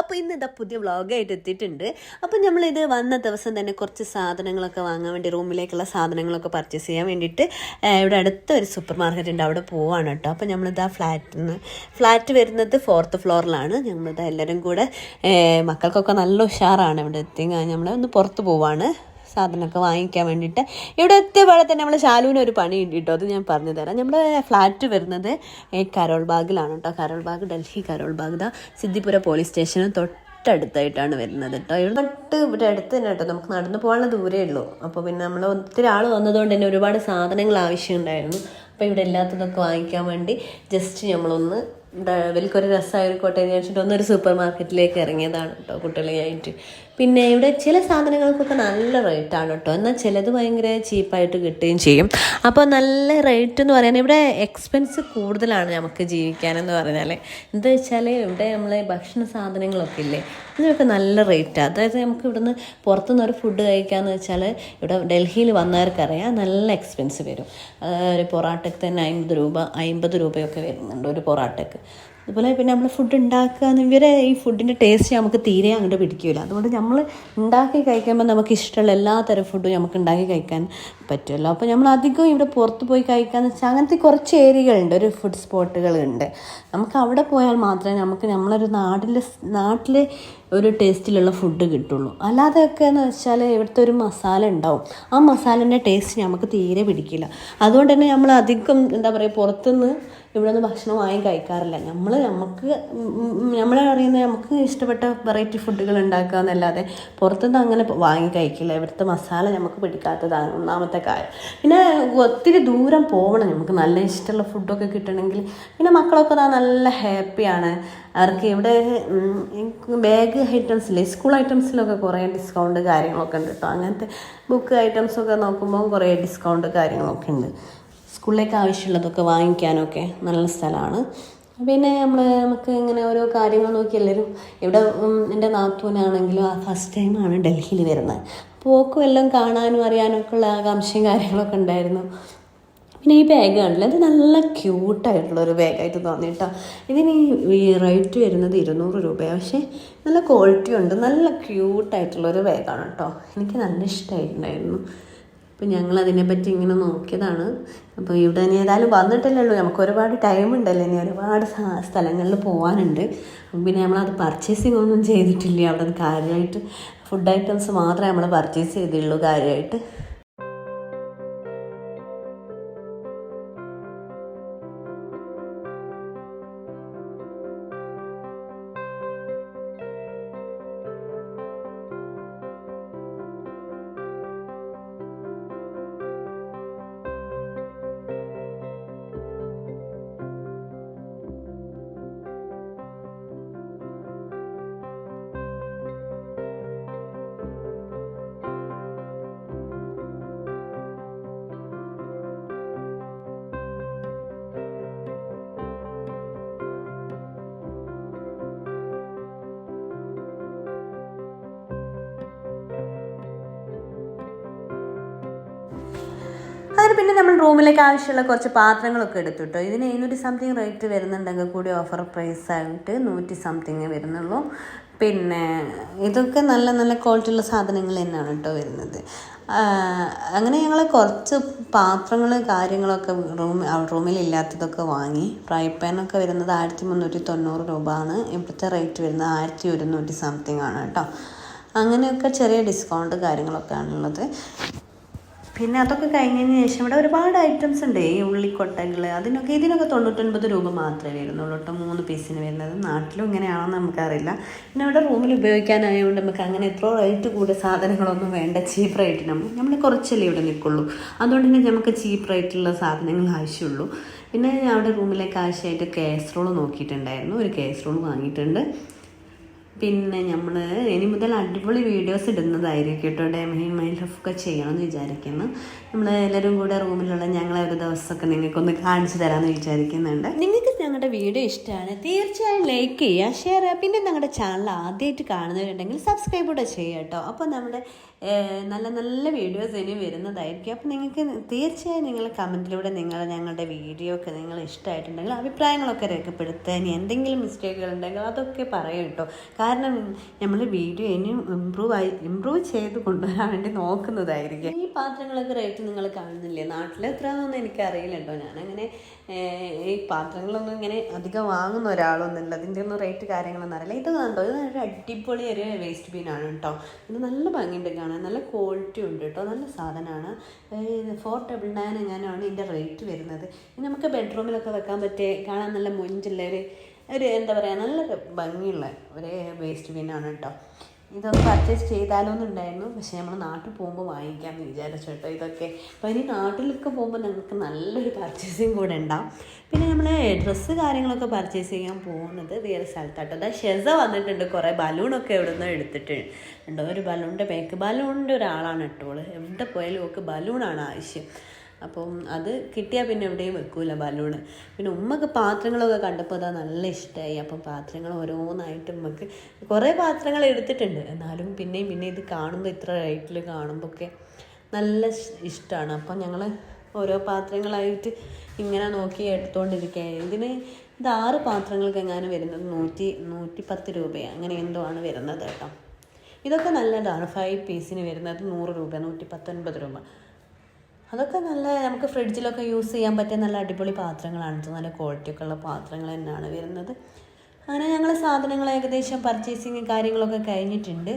അപ്പോൾ ഇന്ന് ഇതാ പുതിയ വ്ളോഗായിട്ട് എത്തിയിട്ടുണ്ട്. അപ്പോൾ നമ്മളിത് വന്ന ദിവസം തന്നെ കുറച്ച് സാധനങ്ങളൊക്കെ വാങ്ങാൻ വേണ്ടി റൂമിലേക്കുള്ള സാധനങ്ങളൊക്കെ പർച്ചേസ് ചെയ്യാൻ വേണ്ടിയിട്ട് ഇവിടെ അടുത്ത ഒരു സൂപ്പർ മാർക്കറ്റ് ഉണ്ട്, അവിടെ പോവാണ് കേട്ടോ. അപ്പോൾ നമ്മളിതാ ഫ്ലാറ്റ് വരുന്നത് 4th ഫ്ലോറിലാണ്. നമ്മളിതാ എല്ലാവരും കൂടെ മക്കൾക്കൊക്കെ നല്ല ഉഷാറാണ്. ഇവിടെ എത്തി നമ്മൾ ഒന്ന് പുറത്ത് പോവാണ് സാധനമൊക്കെ വാങ്ങിക്കാൻ വേണ്ടിയിട്ട്. ഇവിടെ എത്തിയപോലെ തന്നെ നമ്മൾ ശാലുവിന് ഒരു പണി ഉണ്ട് കേട്ടോ, അത് ഞാൻ പറഞ്ഞു തരാം. നമ്മുടെ ഫ്ലാറ്റ് വരുന്നത് കരോൾ ബാഗിലാണ് കേട്ടോ. Carol bag, Delhi Carol bag ദാ സിദ്ദിപുര പോലീസ് സ്റ്റേഷന് തൊട്ടടുത്തായിട്ടാണ് വരുന്നത് കേട്ടോ. ഇവിടെ അടുത്ത് തന്നെ കേട്ടോ, നമുക്ക് നടന്നു പോകാനുള്ള ദൂരമേ ഉള്ളൂ. അപ്പോൾ പിന്നെ നമ്മൾ ഒത്തിരി ആൾ വന്നതുകൊണ്ട് തന്നെ ഒരുപാട് സാധനങ്ങൾ ആവശ്യമുണ്ടായിരുന്നു. അപ്പോൾ ഇവിടെ എല്ലാത്തതൊക്കെ വാങ്ങിക്കാൻ വേണ്ടി ജസ്റ്റ് നമ്മളൊന്ന് വലിയൊരു രസമായിരിക്കോട്ടെ എന്ന് വിചാരിച്ചിട്ട് ഒന്നൊരു സൂപ്പർ മാർക്കറ്റിലേക്ക് ഇറങ്ങിയതാണ് കേട്ടോ കുട്ടികളായിട്ട്. പിന്നെ ഇവിടെ ചില സാധനങ്ങൾക്കൊക്കെ നല്ല റേറ്റാണ് കേട്ടോ, എന്നാൽ ചിലത് ഭയങ്കര ചീപ്പായിട്ട് കിട്ടുകയും ചെയ്യും. അപ്പോൾ നല്ല റേറ്റ് എന്ന് പറയാൻ ഇവിടെ എക്സ്പെൻസ് കൂടുതലാണ് നമുക്ക് ജീവിക്കാനെന്ന് പറഞ്ഞാൽ. എന്താ വെച്ചാൽ ഇവിടെ നമ്മളെ ഭക്ഷണ സാധനങ്ങളൊക്കെ ഇല്ലേ, ഇതിനൊക്കെ നല്ല റേറ്റാണ്. അതായത് നമുക്ക് ഇവിടുന്ന് പുറത്തുനിന്ന് ഒരു ഫുഡ് കഴിക്കാമെന്ന് വെച്ചാൽ ഇവിടെ ഡൽഹിയിൽ വന്നവർക്കറിയാം നല്ല എക്സ്പെൻസ് വരും. ഒരു പൊറാട്ടയ്ക്ക് തന്നെ 50 രൂപയൊക്കെ വരുന്നുണ്ട് ഒരു പൊറാട്ടയ്ക്ക്. അതുപോലെ പിന്നെ നമ്മൾ ഫുഡ് ഉണ്ടാക്കുക ഇവരെ ഈ ഫുഡിൻ്റെ ടേസ്റ്റ് നമുക്ക് തീരെ അങ്ങോട്ട് പിടിക്കില്ല. അതുകൊണ്ട് നമ്മൾ ഉണ്ടാക്കി കഴിക്കുമ്പോൾ നമുക്ക് ഇഷ്ടമുള്ള എല്ലാ തരം ഫുഡും നമുക്ക് ഉണ്ടാക്കി കഴിക്കാൻ പറ്റുമല്ലോ. അപ്പോൾ നമ്മൾ അധികം ഇവിടെ പുറത്ത് പോയി കഴിക്കാമെന്ന് വെച്ചാൽ അങ്ങനത്തെ കുറച്ച് ഏരിയകളുണ്ട്, ഒരു ഫുഡ് സ്പോട്ടുകളുണ്ട്. നമുക്ക് അവിടെ പോയാൽ മാത്രമേ നമുക്ക് നമ്മളൊരു നാട്ടിലെ ഒരു ടേസ്റ്റിലുള്ള ഫുഡ് കിട്ടുള്ളൂ. അല്ലാതെയൊക്കെ എന്ന് വെച്ചാൽ ഇവിടുത്തെ ഒരു മസാല ഉണ്ടാവും, ആ മസാലേൻ്റെ ടേസ്റ്റ് നമുക്ക് തീരെ പിടിക്കില്ല. അതുകൊണ്ട് തന്നെ നമ്മൾ അധികം എന്താ പറയുക പുറത്തുനിന്ന് ഇവിടെ നിന്ന് ഭക്ഷണം വാങ്ങി കഴിക്കാറില്ല. നമ്മളെ അറിയുന്ന നമുക്ക് ഇഷ്ടപ്പെട്ട വെറൈറ്റി ഫുഡുകൾ ഉണ്ടാക്കുക എന്നല്ലാതെ പുറത്തുനിന്ന് അങ്ങനെ വാങ്ങി കഴിക്കില്ല. ഇവിടുത്തെ മസാല നമുക്ക് പിടിക്കാത്തതാണ് ഒന്നാമത്തെ കാര്യം. പിന്നെ ഒത്തിരി ദൂരം പോകണം നമുക്ക് നല്ല ഇഷ്ടമുള്ള ഫുഡൊക്കെ കിട്ടണമെങ്കിൽ. പിന്നെ മക്കളൊക്കെ നല്ല ഹാപ്പിയാണ്. അവർക്ക് ഇവിടെ ബാഗ് ഐറ്റംസില്ലേ, സ്കൂൾ ഐറ്റംസിലൊക്കെ കുറേ ഡിസ്കൗണ്ട് കാര്യങ്ങളൊക്കെ ഉണ്ട് കേട്ടോ. അങ്ങനത്തെ ബുക്ക് ഐറ്റംസൊക്കെ നോക്കുമ്പോൾ കുറേ ഡിസ്കൗണ്ട് കാര്യങ്ങളൊക്കെ ഉണ്ട്. സ്കൂളിലേക്ക് ആവശ്യമുള്ളതൊക്കെ വാങ്ങിക്കാനൊക്കെ നല്ല സ്ഥലമാണ്. പിന്നെ നമുക്ക് ഇങ്ങനെ ഓരോ കാര്യങ്ങൾ നോക്കി എല്ലാവരും ഇവിടെ എൻ്റെ നാത്തൂനാണെങ്കിലും ഫസ്റ്റ് ടൈമാണ് ഡൽഹിയിൽ വരുന്നത്. അപ്പോൾ ഓക്കും എല്ലാം കാണാനും അറിയാനൊക്കെ ഉള്ള ആകാംക്ഷയും കാര്യങ്ങളൊക്കെ ഉണ്ടായിരുന്നു. പിന്നെ ഈ ബാഗ് കാണില്ല, അത് നല്ല ക്യൂട്ടായിട്ടുള്ളൊരു ബാഗായിട്ട് തോന്നി കേട്ടോ. ഇതിന് ഈ റേറ്റ് വരുന്നത് 200 രൂപയാണ്, പക്ഷേ നല്ല ക്വാളിറ്റി ഉണ്ട്, നല്ല ക്യൂട്ടായിട്ടുള്ളൊരു ബാഗാണ് കേട്ടോ. എനിക്ക് നല്ല ഇഷ്ടമായിട്ടുണ്ടായിരുന്നു. അപ്പോൾ ഞങ്ങളതിനെപ്പറ്റി ഇങ്ങനെ നോക്കിയതാണ്. അപ്പോൾ ഇവിടെ ഇനി ഏതായാലും വന്നിട്ടല്ലേ ഉള്ളൂ, നമുക്ക് ഒരുപാട് ടൈം ഉണ്ടല്ലോ, ഇനി ഒരുപാട് സ്ഥലങ്ങളിൽ പോകാനുണ്ട്. പിന്നെ നമ്മളത് പർച്ചേസിങ് ഒന്നും ചെയ്തിട്ടില്ല. അവിടെ കാര്യമായിട്ട് ഫുഡ് ഐറ്റംസ് മാത്രമേ നമ്മൾ പർച്ചേസ് ചെയ്തുള്ളൂ കാര്യമായിട്ട്. അതിന് പിന്നെ നമ്മൾ റൂമിലേക്ക് ആവശ്യമുള്ള കുറച്ച് പാത്രങ്ങളൊക്കെ എടുത്തു കേട്ടോ. ഇതിന് 700 സംതിങ് റേറ്റ് വരുന്നുണ്ടെങ്കിൽ കൂടി ഓഫർ പ്രൈസായിട്ട് 100 സംതിങ് വരുന്നുള്ളൂ. പിന്നെ ഇതൊക്കെ നല്ല നല്ല ക്വാളിറ്റിയുള്ള സാധനങ്ങൾ തന്നെയാണ് കേട്ടോ വരുന്നത്. അങ്ങനെ ഞങ്ങൾ കുറച്ച് പാത്രങ്ങൾ കാര്യങ്ങളൊക്കെ റൂമിലില്ലാത്തതൊക്കെ വാങ്ങി. ഫ്രൈ പാനൊക്കെ വരുന്നത് 1390 രൂപ ആണ്. ഇവിടുത്തെ റേറ്റ് വരുന്നത് 1100 സംതിങ് ആണ് കേട്ടോ. അങ്ങനെയൊക്കെ ചെറിയ ഡിസ്കൗണ്ട് കാര്യങ്ങളൊക്കെ ആണുള്ളത്. പിന്നെ അതൊക്കെ കഴിഞ്ഞതിന് ശേഷം ഇവിടെ ഒരുപാട് ഐറ്റംസ് ഉണ്ട്. ഈ ഉള്ളിക്കൊട്ടകൾ ഇതിനൊക്കെ 99 രൂപ മാത്രമേ വരുന്നുള്ളൂ കേട്ടോ, 3 പീസിന് വരുന്നത്. നാട്ടിലും ഇങ്ങനെയാണെന്ന് നമുക്കറിയില്ല. പിന്നെ ഇവിടെ റൂമിൽ ഉപയോഗിക്കാനായതുകൊണ്ട് നമുക്ക് അങ്ങനെ എത്ര റേറ്റ് കൂടിയ സാധനങ്ങളൊന്നും വേണ്ട, ചീപ്പ് റേറ്റിന് നമ്മൾ കുറച്ചല്ലേ ഇവിടെ നിൽക്കുള്ളൂ. അതുകൊണ്ട് തന്നെ നമുക്ക് ചീപ്പ് റേറ്റുള്ള സാധനങ്ങൾ ആവശ്യമുള്ളൂ. പിന്നെ ഞാൻ അവിടെ റൂമിലേക്ക് ആവശ്യമായിട്ട് കാസറോൾ നോക്കിയിട്ടുണ്ടായിരുന്നു, ഒരു കാസറോൾ വാങ്ങിയിട്ടുണ്ട്. പിന്നെ നമ്മൾ ഇനി മുതൽ അടിപൊളി വീഡിയോസ് ഇടുന്നതായിരിക്കും കേട്ടോ. ഡേ ഇൻ മൈ ലൈഫൊക്കെ ചെയ്യണമെന്ന് വിചാരിക്കുന്നു. നമ്മൾ എല്ലാവരും കൂടെ റൂമിലുള്ള ഞങ്ങളെ ഒരു ദിവസമൊക്കെ നിങ്ങൾക്കൊന്ന് കാണിച്ചു തരാമെന്ന് വിചാരിക്കുന്നുണ്ട്. നിങ്ങൾക്ക് ഞങ്ങളുടെ വീഡിയോ ഇഷ്ടമാണ് തീർച്ചയായും ലൈക്ക് ചെയ്യുക, ഷെയർ ചെയ്യുക. പിന്നെ ഞങ്ങളുടെ ചാനൽ ആദ്യമായിട്ട് കാണുന്നവരുണ്ടെങ്കിൽ സബ്സ്ക്രൈബ് കൂടെ ചെയ്യുക കേട്ടോ. അപ്പോൾ നമ്മുടെ നല്ല നല്ല വീഡിയോസ് ഇനി വരുന്നതായിരിക്കും. അപ്പോൾ നിങ്ങൾക്ക് തീർച്ചയായും നിങ്ങൾ കമൻറ്റിലൂടെ ഞങ്ങളുടെ വീഡിയോ ഒക്കെ നിങ്ങൾ ഇഷ്ടമായിട്ടുണ്ടെങ്കിൽ അഭിപ്രായങ്ങളൊക്കെ രേഖപ്പെടുത്തുക. ഇനി എന്തെങ്കിലും മിസ്റ്റേക്കുകൾ ഉണ്ടെങ്കിൽ അതൊക്കെ പറയും കേട്ടോ. കാരണം നമ്മൾ വീഡിയോ ഇനിയും ഇമ്പ്രൂവ് ചെയ്ത് കൊണ്ടുവരാൻ വേണ്ടി നോക്കുന്നതായിരിക്കും. ഈ പാത്രങ്ങളൊക്കെ റേറ്റ് നിങ്ങൾ കാണുന്നില്ലേ? നാട്ടിൽ എത്രയാണെന്നൊന്നും എനിക്കറിയില്ല കേട്ടോ. ഞാനങ്ങനെ ഈ പാത്രങ്ങളൊന്നും ഇങ്ങനെ അധികം വാങ്ങുന്ന ഒരാളൊന്നുമില്ല. അതിൻ്റെ ഒന്നും റേറ്റ് കാര്യങ്ങളൊന്നും അറിയില്ല. ഇത് കണ്ടോ, ഇത് ഒരു അടിപൊളി ഒരു വേസ്റ്റ് ബീനാണ് കേട്ടോ. ഇത് നല്ല ഭംഗിയുണ്ട് കാണാൻ, നല്ല ക്വാളിറ്റി ഉണ്ട് കേട്ടോ, നല്ല സാധനമാണ്. 499 എങ്ങനെയാണ് ഇതിൻ്റെ റേറ്റ് വരുന്നത്. ഇനി നമുക്ക് ബെഡ്റൂമിലൊക്കെ വെക്കാൻ പറ്റിയ കാണാൻ നല്ല മൊഞ്ചുള്ള ഒരു എന്താ പറയുക, നല്ല ഭംഗിയുള്ള ഒരു വേസ്റ്റ് ബീനാണ് കേട്ടോ. ഇതൊന്ന് പർച്ചേസ് ചെയ്താലോന്നുണ്ടായിരുന്നു, പക്ഷേ നമ്മൾ നാട്ടിൽ പോകുമ്പോൾ വാങ്ങിക്കാമെന്ന് വിചാരിച്ചു കേട്ടോ ഇതൊക്കെ. അപ്പോൾ ഇനി നാട്ടിലൊക്കെ പോകുമ്പോൾ ഞങ്ങൾക്ക് നല്ലൊരു പർച്ചേസിങ് കൂടെ ഉണ്ടാവും. പിന്നെ നമ്മൾ ഡ്രസ്സ് കാര്യങ്ങളൊക്കെ പർച്ചേസ് ചെയ്യാൻ പോകുന്നത് വേറെ സ്ഥലത്താട്ടോ. അതായത് ഷെസ വന്നിട്ടുണ്ട്, കുറേ ബലൂണൊക്കെ എവിടെ നിന്നോ എടുത്തിട്ടുണ്ടോ. ഒരു ബലൂണിൻ്റെ ഒരാളാണ് കേട്ടോ. എവിടെ പോയാലും ഒക്കെ ബലൂണാണ് ആവശ്യം. അപ്പം അത് കിട്ടിയാൽ പിന്നെ എവിടെയും വെക്കൂല ബലൂണ്. പിന്നെ ഉമ്മക്ക് പാത്രങ്ങളൊക്കെ കണ്ടപ്പോൾ അതാ നല്ല ഇഷ്ടമായി. അപ്പം പാത്രങ്ങൾ ഓരോന്നായിട്ട് ഉമ്മക്ക് കുറേ പാത്രങ്ങൾ എടുത്തിട്ടുണ്ട്. എന്നാലും പിന്നെയും ഇത് കാണുമ്പോൾ ഇത്ര റേറ്റിൽ കാണുമ്പോൾ ഒക്കെ നല്ല ഇഷ്ടമാണ്. അപ്പം ഞങ്ങൾ ഓരോ പാത്രങ്ങളായിട്ട് ഇങ്ങനെ നോക്കി എടുത്തുകൊണ്ടിരിക്കുകയാണ്. ഇത് 6 പാത്രങ്ങൾക്ക് എങ്ങാനും വരുന്നത് 110 രൂപയാണ്, അങ്ങനെ എന്തോ ആണ് വരുന്നത് കേട്ടോ. ഇതൊക്കെ നല്ലതാണ്. 5 പീസിന് വരുന്നത് 100 രൂപ, 119 രൂപ. അതൊക്കെ നല്ല നമുക്ക് ഫ്രിഡ്ജിലൊക്കെ യൂസ് ചെയ്യാൻ പറ്റിയ നല്ല അടിപൊളി പാത്രങ്ങളാണ്. നല്ല ക്വാളിറ്റിയൊക്കെ ഉള്ള പാത്രങ്ങൾ തന്നെയാണ് വരുന്നത്. അങ്ങനെ ഞങ്ങൾ സാധനങ്ങൾ ഏകദേശം പർച്ചേസിങ് കാര്യങ്ങളൊക്കെ കഴിഞ്ഞിട്ടുണ്ട്.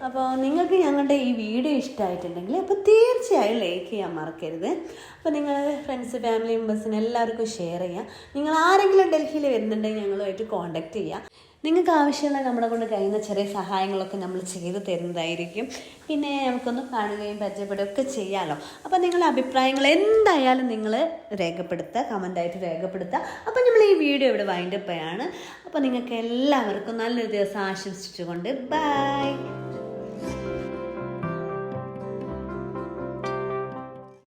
അപ്പോൾ നിങ്ങൾക്ക് ഞങ്ങളുടെ ഈ വീഡിയോ ഇഷ്ടമായിട്ടുണ്ടെങ്കിൽ അപ്പോൾ തീർച്ചയായും ലൈക്ക് ചെയ്യാൻ മറക്കരുത്. അപ്പോൾ നിങ്ങൾ ഫ്രണ്ട്സ്, ഫാമിലി മെമ്പേഴ്സിന് എല്ലാവർക്കും ഷെയർ ചെയ്യുക. നിങ്ങൾ ആരെങ്കിലും ഡൽഹിയിൽ വരുന്നുണ്ടെങ്കിൽ ഞങ്ങളുമായിട്ട് കോൺടാക്റ്റ് ചെയ്യുക. നിങ്ങൾക്ക് ആവശ്യമുള്ള നമ്മളെ കൊണ്ട് കഴിയുന്ന ചെറിയ സഹായങ്ങളൊക്കെ നമ്മൾ ചെയ്തു തരുന്നതായിരിക്കും. പിന്നെ നമുക്കൊന്ന് കാണുകയും പരിചയപ്പെടുകയൊക്കെ ചെയ്യാമല്ലോ. അപ്പോൾ നിങ്ങളുടെ അഭിപ്രായങ്ങൾ എന്തായാലും നിങ്ങൾ രേഖപ്പെടുത്തുക, കമൻ്റായിട്ട് രേഖപ്പെടുത്തുക. അപ്പോൾ നമ്മൾ ഈ വീഡിയോ ഇവിടെ വൈൻഡപ്പ് ചെയ്യാണ്. അപ്പോൾ നിങ്ങൾക്ക് എല്ലാവർക്കും നല്ലൊരു ദിവസം ആശംസിച്ചുകൊണ്ട് ബൈ.